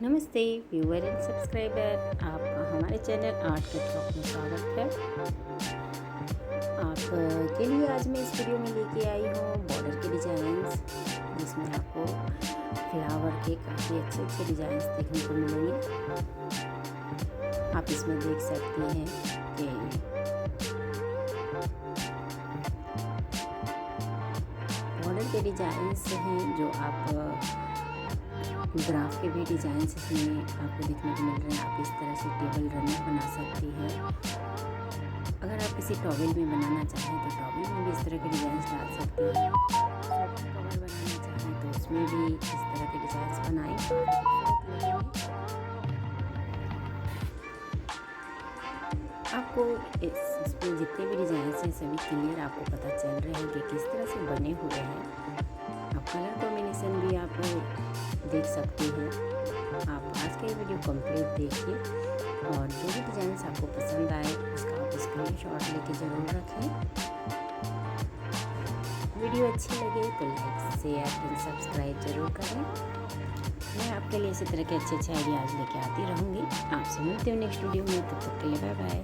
नमस्ते viewer and subscriber, आपका हमारे चैनल आर्ट केटलॉक में स्वागत है। आपके लिए आज मैं इस वीडियो में लेके आई हूँ बॉर्डर के डिज़ाइंस, जिसमें आपको फ्लावर के काफ़ी अच्छे अच्छे डिज़ाइंस देखने को मिलेंगे। आप इसमें देख सकते हैं कि बॉर्डर के डिज़ाइंस हैं जो आप ग्राफ के भी डिज़ाइंस इसमें आपको देखने को मिल रहे हैं। आप इस तरह से टेबल रनर बना सकती हैं। अगर आप किसी टॉवेल में बनाना चाहें तो टॉवेल में भी इस तरह के डिज़ाइंस डाल सकती हैं। कवर बनाना चाहें तो उसमें भी इस तरह के डिज़ाइंस बनाएं। आपको इसमें जितने भी डिज़ाइंस हैं सभी क्लियर आपको पता चल रहे हैं कि किस तरह से बने हुए हैं। आप कलर कॉम्बिनेशन भी आप देख सकते हैं। आप आज का ये वीडियो कंप्लीट देखिए और जो भी डिज़ाइंस आपको पसंद आए उसका आप स्क्रीनशॉट लेके ज़रूर रखें। वीडियो अच्छी लगे तो लाइक शेयर एंड सब्सक्राइब ज़रूर करें। मैं आपके लिए इसी तरह के अच्छे अच्छे आइडियाज़ लेके आती रहूँगी। आपसे मिलते हैं नेक्स्ट वीडियो में, तब तक के लिए बाय बाय।